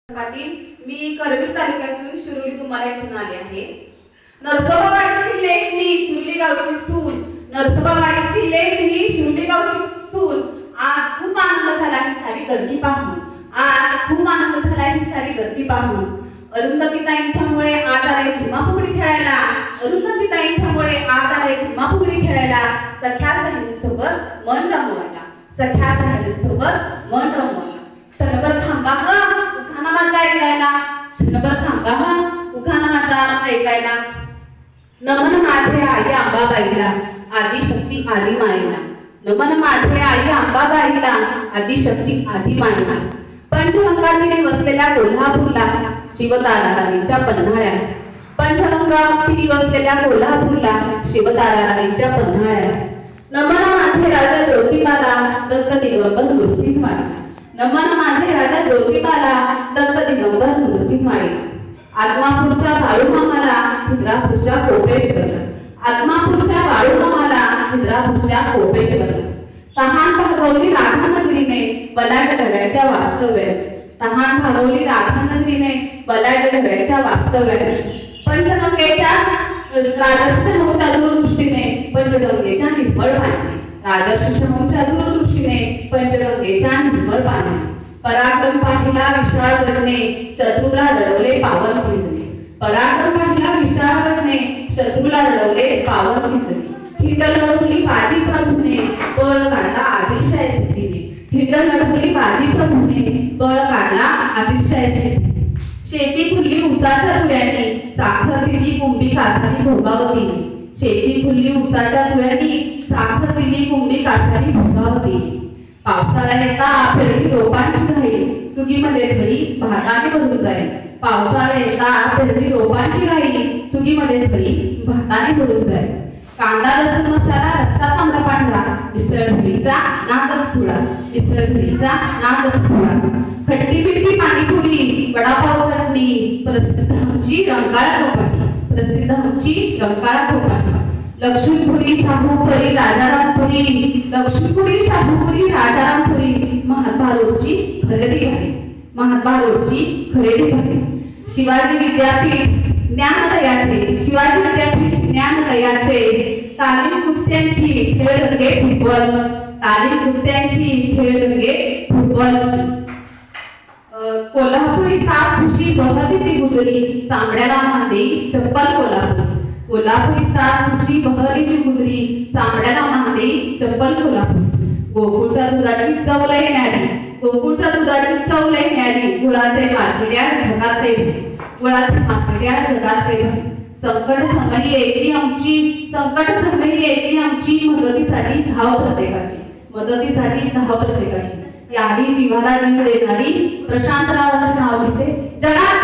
पाटील, मी करवीर तालुक्यातून शिरोली तुम्हाला इथून आले आहे. नरसोबावाडीची लेक मी शिरोली गावची सून, नरसोबावाडीची लेक मी शिरोली गावची सून. आज खूप आनंद झाला ही सारी गर्दी पाहून, आज खूप आनंद झाला ही सारी गर्दी पाहून. अरुंधतीताईंच्यामुळे आज आले झिम्मा फुगडी खेळायला, अरुंधतीताईंच्यामुळे आज आले झिम्मा फुगडी खेळायला. सख्या सहेलींसोबत मन रमवायला, सख्या सहेलींसोबत मन रमवायला. क्षणभर थांबा हं, उखाणा माझा ऐकायला, क्षणभर थांबा हं, उखाणा माझा ऐकायला. नमन माझे आई अंबाबाईला, आदिशक्ती आदी माईला. नमन माझे आई अंबाबाईला, आदिशक्ती आदी माईला. पंचगंगातीरे वसलेल्या कोल्हापूरला, शिवताराराणीच्या पन्हाळ्या. पंचगंगातीरे वसलेल्या कोल्हापूरला, शिवताराराणीच्या पन्हाळ्या. नमन माझे राजा ज्योतिबाला, दत्त दिगंबर नृसिंहवाडीला. नमन माझे राजा ज्योतिबाला, दत्त दिगंबर नृसिंहवाडीला. आदमापूरच्या बाळूमामाला, खिद्रापूरच्या कोपेश्वरला. आदमापूरच्या बाळूमामाला, खिद्रापूरच्या कोपेश्वरला. तहान भागवली राधानगरीने, बलाढ्य ढव्याच्या वास्तव्याने. तहान भागवली राधानगरीने, बलाढ्य ढव्याच्या वास्तव्याने. पंचगंगेच्या राजर्षीच्या दूरदृष्टीने, पंचगंगेच्या निर्मळ पाण्याने. राजर्षीच्या दूरदृष्टीने, पंचगंगेच्या निर्मळ पाण्याने. पराक्रम पाहिला विशाळ गडने, शत्रूला लढवले पावन खिंडने. पराक्रम पाहिला विशाळ गडने, शत्रूला लढवले पावन खिंडने. खिंड लढवली बाजी प्रभूने, बळ काढला आदिशाय सिद्धीने. खिंड लढवली बाजी प्रभूने, बळ काढला आदिशाय सिद्धीने. शेती खुलली उसाच्या तुऱ्याने, साखर दिली कुंभी कासारी भोगावतीने. शेती खुलली उसाच्या तुऱ्याने, साखर दिली कुंभी कासारी भोगावतीने. पावसाळा येता पेरणी रोपांची राहील, सुगीमध्ये धडी भाताने भरून जाईल. पावसाळा येता पेरणी रोपांची राहील, सुगीमध्ये धडी भाताने भरून जाईल. कांदा लसूण मसाला रस्सा तांबडा पांढरा, मिसळ ढळीचा नादच थोडा, मिसळ ढळीचा नादच थोडा. खट्टी पिट्टी पाणीपुरी, वडापाव चटणी, प्रसिद्ध आमची रंकाळा चौपाटी, प्रसिद्ध आमची रंकाळा चौपाटी. लक्ष्मीपुरी शाहूपुरी राजारामपुरी, लक्ष्मीपुरी शाहूपुरी राजारामपुरी. महात्मा रोडची खरेदी आहे, महात्मा रोडची खरेदी आहे. शिवाजी विद्यापीठ ज्ञानलयाचे, शिवाजी विद्यापीठ ज्ञानलयाचे. तालीम कुस्त्यांची खेळ रंगे फुटबॉल, तालीम कुस्त्यांची खेळ रंगे फुटबॉल. कोल्हापुरी सास खुशी बहरी ती गुजरी, चांबड्याला मांदे चप्पल कोल्हापुरी. कोल्हापुरी सास खुशी बहरी ती गुजरी, चांबड्याला मांदे चप्पल कोल्हापुरी. गोकुळच्या दुधाची चव लय न्यारी, गोकुळच्या दुधाची चव लय न्यारी. गुळाचे मार्केट्या जगात रे, गुळाचे मार्केट्या जगात रे. संकट समयी येते आमची, संकट समयी येते आमची. मदतीसाठी धाव प्रत्येकाची, मदतीसाठी धाव प्रत्येकाची. याही जीवाला जीव देणारी प्रशांतरावांचे नाव घेते. जगात